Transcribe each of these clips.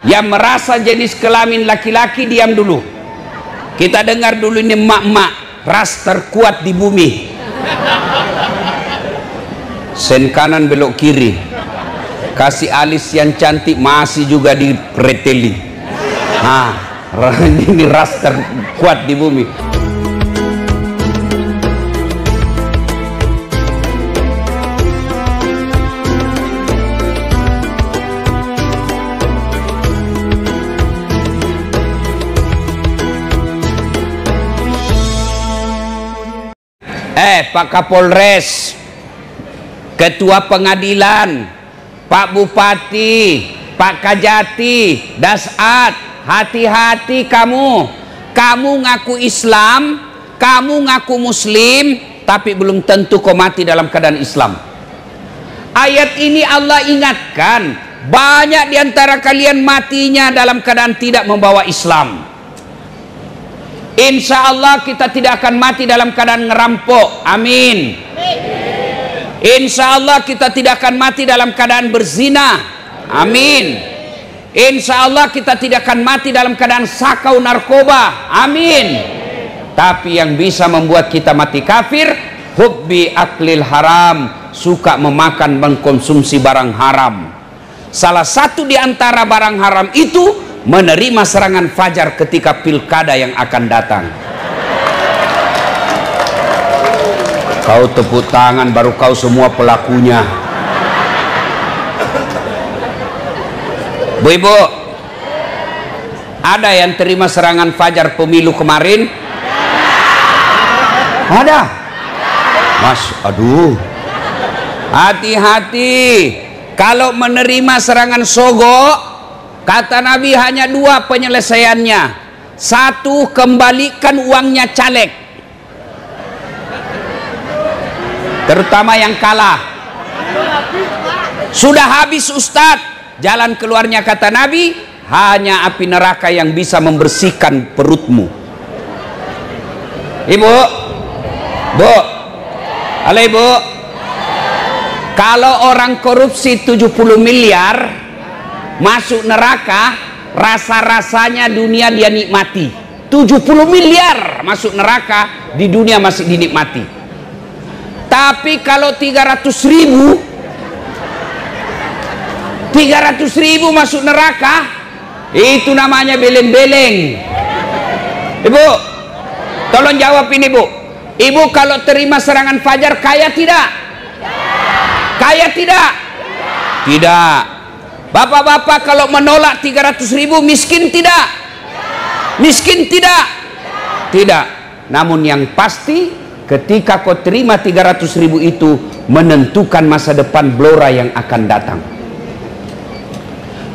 Yang merasa jenis kelamin laki-laki diam dulu. Kita dengar dulu ini emak-emak, ras terkuat di bumi. Sen kanan belok kiri, kasih alis yang cantik masih juga dipreteli. Ini ras terkuat di bumi. Pak Kapolres, Ketua Pengadilan, Pak Bupati, Pak Kajati, Dasat, hati-hati kamu. Kamu ngaku Islam, kamu ngaku Muslim, tapi belum tentu kau mati dalam keadaan Islam. Ayat ini Allah ingatkan, banyak diantara kalian matinya dalam keadaan tidak membawa Islam. Insya Allah kita tidak akan mati dalam keadaan ngerampok. Amin. Insya Allah kita tidak akan mati dalam keadaan berzina. Amin. Insya Allah kita tidak akan mati dalam keadaan sakau narkoba. Amin. Tapi yang bisa membuat kita mati kafir, hubbi aklil haram, suka memakan, mengkonsumsi barang haram. Salah satu di antara barang haram itu menerima serangan fajar ketika pilkada yang akan datang. Kau tepuk tangan baru kau semua pelakunya. Bu Ibu, ada yang terima serangan fajar pemilu kemarin? Ada? Mas, aduh. Hati-hati. Kalau menerima serangan sogok, kata Nabi hanya dua penyelesaiannya. Satu, kembalikan uangnya caleg, terutama yang kalah. Sudah habis Ustadz. Jalan keluarnya kata Nabi, hanya api neraka yang bisa membersihkan perutmu. Ibu, Bu, halo Ibu. Kalau orang korupsi 70 miliar masuk neraka, rasa-rasanya dunia dia nikmati. 70 miliar masuk neraka, di dunia masih dinikmati. Tapi kalau 300.000 masuk neraka, itu namanya beleng-beleng. Ibu, tolong jawab ini Bu. Ibu kalau terima serangan fajar kaya tidak? Kaya tidak? Tidak. Bapak-bapak kalau menolak 300.000 miskin tidak? Miskin tidak? Tidak. Namun yang pasti ketika kau terima 300.000 itu menentukan masa depan Blora yang akan datang.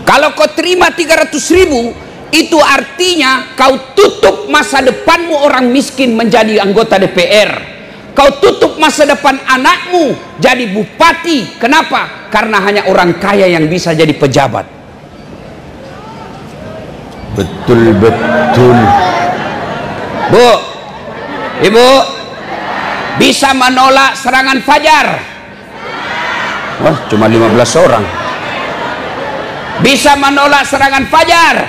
Kalau kau terima 300.000 itu artinya kau tutup masa depanmu orang miskin menjadi anggota DPR. Kau tutup masa depan anakmu jadi bupati. Kenapa? Karena hanya orang kaya yang bisa jadi pejabat. Betul-betul. Bu, Ibu, bisa menolak serangan fajar? Wah, cuma 15 orang. Bisa menolak serangan fajar?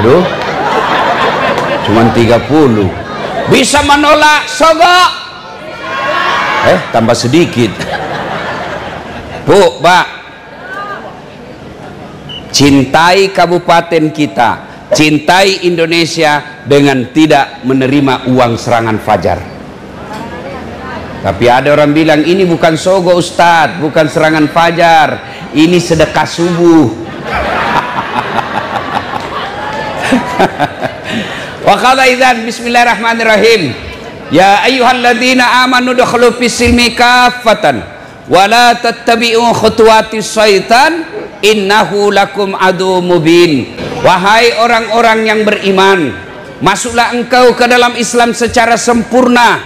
Aduh, cuma 30. Bisa menolak sogok? Tambah sedikit. Bu, Pak, cintai kabupaten kita, cintai Indonesia dengan tidak menerima uang serangan fajar. Tapi ada orang bilang ini bukan sogok Ustadz, bukan serangan fajar, ini sedekah subuh. Wa qala idzan bismillahirrahmanirrahim. Ya ayyuhalladzina amanu dukhulu fis-silmi kaffatan wa la tattabi'u khutuwatis syaitan innahu lakum aduwwum mubin. Wahai orang-orang yang beriman, masuklah engkau ke dalam Islam secara sempurna,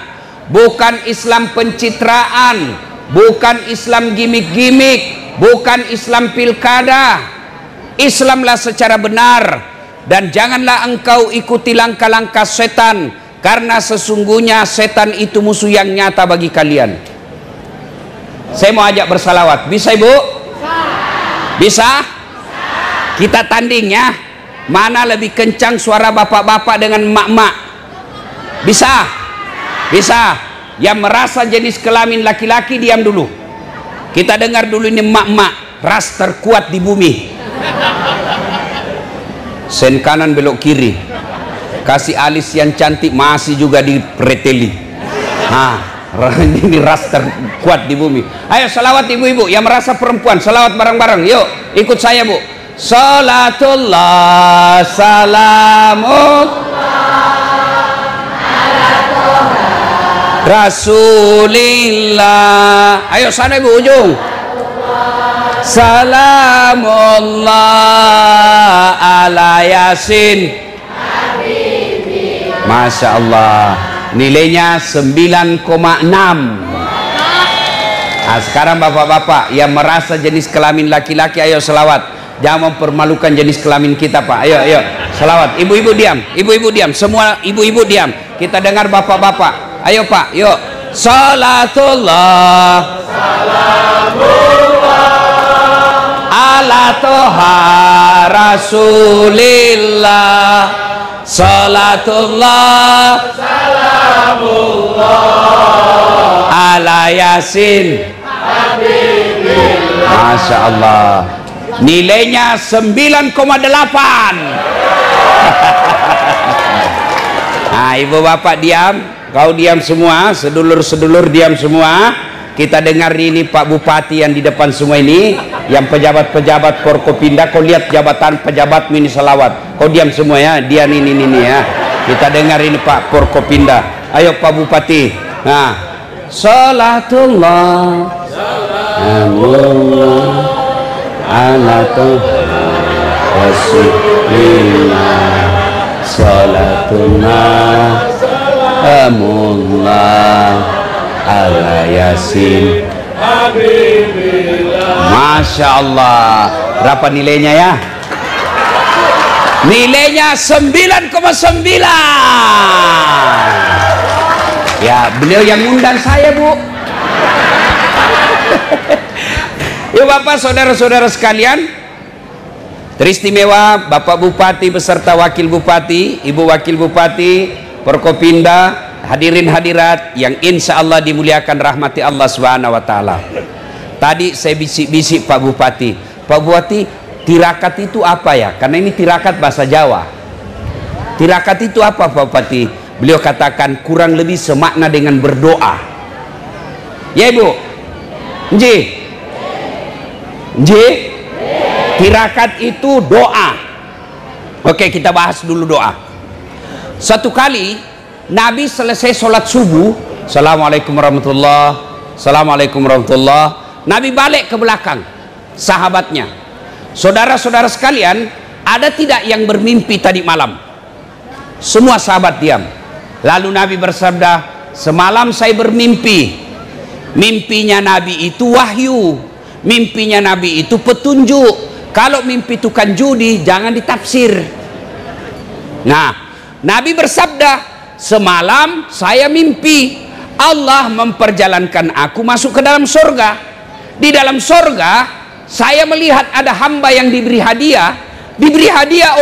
bukan Islam pencitraan, bukan Islam gimmick-gimmick, bukan Islam pilkada. Islamlah secara benar. Dan janganlah engkau ikuti langkah-langkah setan, karena sesungguhnya setan itu musuh yang nyata bagi kalian. Saya mau ajak bersalawat. Bisa Ibu? Bisa? Kita tanding ya. Mana lebih kencang suara bapak-bapak dengan emak-emak? Bisa? Bisa. Yang merasa jenis kelamin laki-laki diam dulu. Kita dengar dulu ini emak-emak, ras terkuat di bumi. Sen kanan belok kiri. Kasih alis yang cantik masih juga dipreteli. Nah, ini ras terkuat di bumi. Ayo salawat ibu-ibu yang merasa perempuan, salawat bareng-bareng. Yuk ikut saya bu. Salatullah salamullah Rasulillah. Ayo sana ibu ujung. Salamullah ala Yasin. Masya Allah, nilainya 9,6. Nah, sekarang bapak-bapak yang merasa jenis kelamin laki-laki, ayo selawat. Jangan mempermalukan jenis kelamin kita pak. Ayo selawat. Ibu-ibu diam, ibu-ibu diam, semua ibu-ibu diam. Kita dengar bapak-bapak. Ayo pak, yuk. Salatullah salamullah ala toha Rasulillah. Salatullah salamullah ala Yasin Habibillah. Masya Allah, nilainya 9,8. Nah ibu bapak diam, kau diam semua, sedulur-sedulur diam semua. Kita dengar ini Pak Bupati yang di depan semua ini, yang pejabat-pejabat Forkopimda. Kau lihat jabatan pejabat mini salawat. Kau diam semua ya, dia ini ya. Kita dengar ini Pak Forkopimda. Ayo Pak Bupati. Nah, salatullah salamullah ala Rasulillah. Salatullah salamullah ala Yasin Habibillah. Masya Allah, berapa nilainya ya? Nilainya 9,9. Ya beliau yang ngundang saya bu. Yuk bapak saudara-saudara sekalian, teristimewa Bapak Bupati beserta Wakil Bupati, Ibu Wakil Bupati, Forkopimda, hadirin hadirat yang insya Allah dimuliakan rahmati Allah Subhanahu wa Ta'ala. Tadi saya bisik-bisik Pak Bupati, Pak Bupati, tirakat itu apa ya? Karena ini tirakat bahasa Jawa. Tirakat itu apa Pak Bupati? Beliau katakan kurang lebih semakna dengan berdoa. Ya Ibu? Nji? Nji? Tirakat itu doa. Oke, kita bahas dulu doa. Satu kali Nabi selesai sholat subuh, Assalamualaikum warahmatullah, Assalamualaikum warahmatullah. Nabi balik ke belakang sahabatnya. Saudara-saudara sekalian, ada tidak yang bermimpi tadi malam? Semua sahabat diam. Lalu Nabi bersabda, semalam saya bermimpi. Mimpinya Nabi itu wahyu, mimpinya Nabi itu petunjuk. Kalau mimpi tukang judi jangan ditafsir. Nah, Nabi bersabda, semalam saya mimpi Allah memperjalankan aku masuk ke dalam surga. Di dalam surga saya melihat ada hamba yang diberi hadiah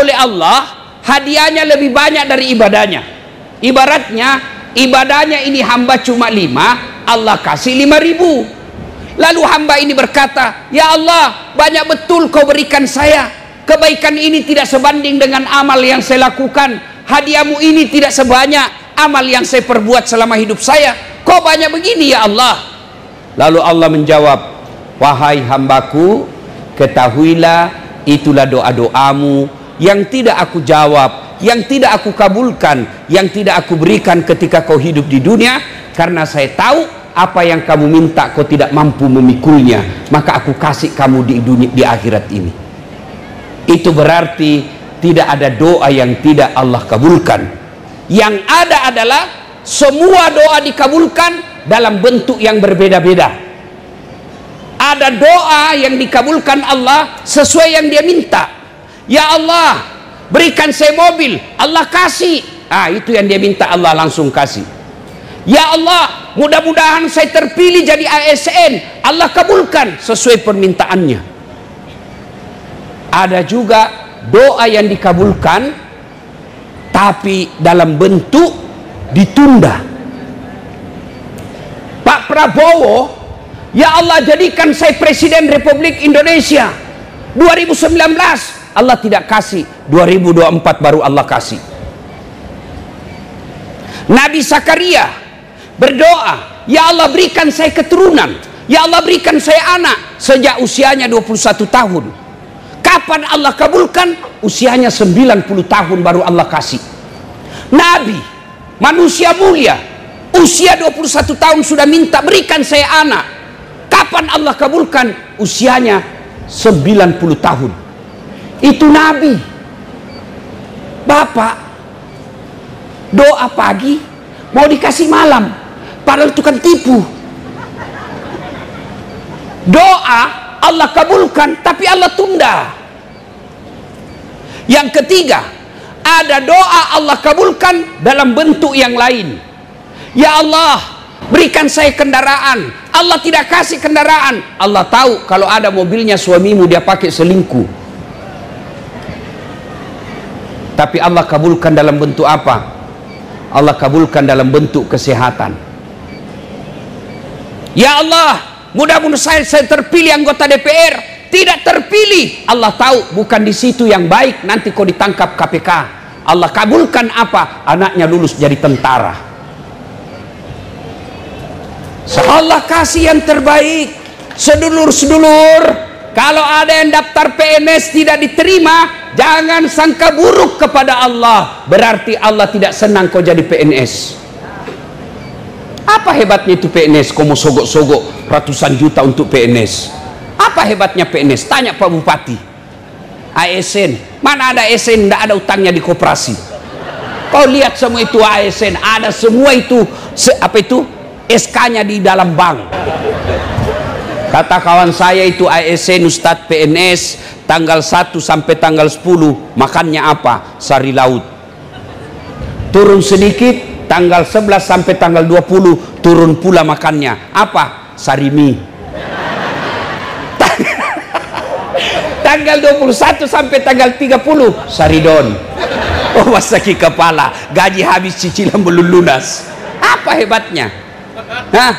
oleh Allah. Hadiahnya lebih banyak dari ibadahnya. Ibaratnya ibadahnya ini hamba cuma 5, Allah kasih 5.000. Lalu hamba ini berkata, ya Allah, banyak betul kau berikan saya. Kebaikan ini tidak sebanding dengan amal yang saya lakukan. Hadiahmu ini tidak sebanyak amal yang saya perbuat selama hidup saya. Kok banyak begini ya Allah? Lalu Allah menjawab, wahai hambaku, ketahuilah itulah doa-doamu yang tidak aku jawab, yang tidak aku kabulkan, yang tidak aku berikan ketika kau hidup di dunia. Karena saya tahu apa yang kamu minta kau tidak mampu memikulnya, maka aku kasih kamu di dunia, di akhirat ini. Itu berarti tidak ada doa yang tidak Allah kabulkan. Yang ada adalah semua doa dikabulkan dalam bentuk yang berbeda-beda. Ada doa yang dikabulkan Allah sesuai yang dia minta. Ya Allah, berikan saya mobil, Allah kasih. Itu yang dia minta, Allah langsung kasih. Ya Allah, mudah-mudahan saya terpilih jadi ASN, Allah kabulkan sesuai permintaannya. Ada juga doa yang dikabulkan tapi dalam bentuk ditunda. Pak Prabowo, ya Allah jadikan saya Presiden Republik Indonesia 2019, Allah tidak kasih. 2024 baru Allah kasih. Nabi Zakaria berdoa, ya Allah berikan saya keturunan, ya Allah berikan saya anak, sejak usianya 21 tahun. Kapan Allah kabulkan? Usianya 90 tahun baru Allah kasih. Nabi, manusia mulia, usia 21 tahun sudah minta berikan saya anak. Kapan Allah kabulkan? Usianya 90 tahun. Itu Nabi. Bapak doa pagi mau dikasih malam, padahal itu kan tipu. Doa Allah kabulkan tapi Allah tunda. Yang ketiga, ada doa Allah kabulkan dalam bentuk yang lain. Ya Allah berikan saya kendaraan, Allah tidak kasih kendaraan. Allah tahu kalau ada mobilnya suamimu dia pakai selingkuh, tapi Allah kabulkan dalam bentuk apa? Allah kabulkan dalam bentuk kesehatan. Ya Allah, mudah-mudahan saya terpilih anggota DPR. Tidak terpilih, Allah tahu bukan di situ yang baik, nanti kau ditangkap KPK. Allah kabulkan apa? Anaknya lulus jadi tentara. Allah kasih yang terbaik. Sedulur-sedulur, kalau ada yang daftar PNS tidak diterima, jangan sangka buruk kepada Allah. Berarti Allah tidak senang kau jadi PNS. Apa hebatnya itu PNS? Kau mau sogok-sogok ratusan juta untuk PNS. Apa hebatnya PNS? Tanya Pak Bupati. ASN, mana ada ASN tidak ada utangnya di koperasi? Kau lihat semua itu ASN, ada semua itu apa itu SK-nya di dalam bank. Kata kawan saya itu ASN Ustadz PNS, tanggal 1 sampai tanggal 10 makannya apa? Sari laut. Turun sedikit, tanggal 11 sampai tanggal 20 turun pula makannya apa? Sari mie. Tanggal 21 sampai tanggal 30 saridon. Oh, sakit kepala, gaji habis, cicilan belum lunas. Apa hebatnya? Hah?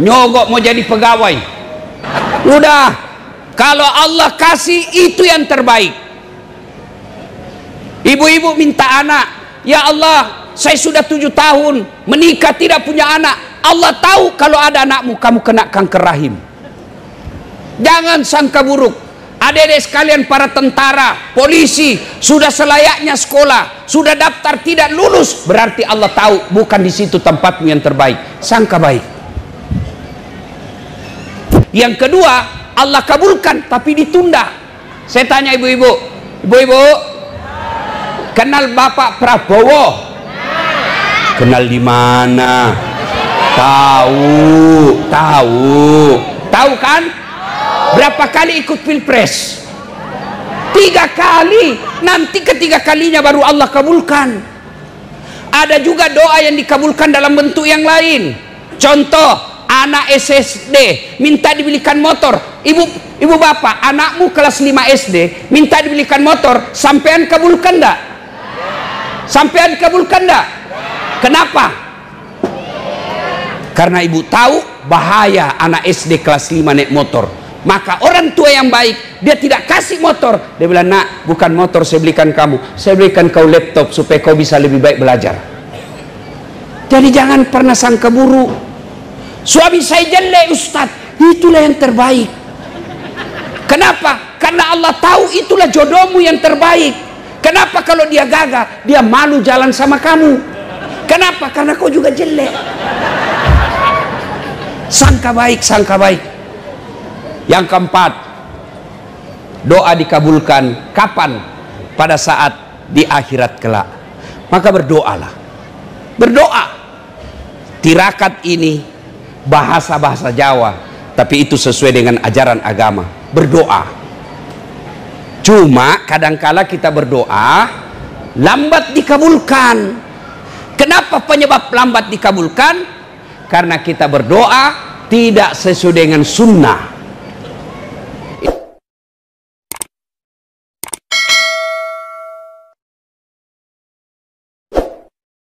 Nyogok mau jadi pegawai. Udah, kalau Allah kasih itu yang terbaik. Ibu-ibu minta anak, ya Allah saya sudah 7 tahun menikah tidak punya anak. Allah tahu kalau ada anakmu kamu kena kanker rahim. Jangan sangka buruk. Adik-adik sekalian, para tentara, polisi sudah selayaknya sekolah, sudah daftar tidak lulus, berarti Allah tahu bukan di situ tempatmu yang terbaik. Sangka baik. Yang kedua, Allah kabulkan tapi ditunda. Saya tanya ibu-ibu, ibu-ibu kenal Bapak Prabowo? Kenal di mana? Tahu kan? Berapa kali ikut pilpres? 3 kali. Nanti ketiga kalinya baru Allah kabulkan. Ada juga doa yang dikabulkan dalam bentuk yang lain. Contoh, anak SSD minta dibelikan motor. Ibu bapak, anakmu kelas 5 SD minta dibelikan motor, sampean kabulkan enggak? Sampean kabulkan enggak? Kenapa? Karena ibu tahu bahaya anak SD kelas 5 naik motor. Maka orang tua yang baik, dia tidak kasih motor. Dia bilang, nak, bukan motor saya belikan kamu, saya belikan kau laptop supaya kau bisa lebih baik belajar. Jadi jangan pernah sangka buruk. Suami saya jelek Ustadz, itulah yang terbaik. Kenapa? Karena Allah tahu itulah jodohmu yang terbaik. Kenapa kalau dia gagah, dia malu jalan sama kamu? Kenapa? Karena kau juga jelek. Sangka baik, sangka baik. Yang keempat, doa dikabulkan kapan? Pada saat di akhirat kelak. Maka berdoalah. Berdoa. Tirakat ini bahasa-bahasa Jawa, tapi itu sesuai dengan ajaran agama. Berdoa. Cuma kadangkala kita berdoa lambat dikabulkan. Kenapa penyebab lambat dikabulkan? Karena kita berdoa tidak sesuai dengan sunnah.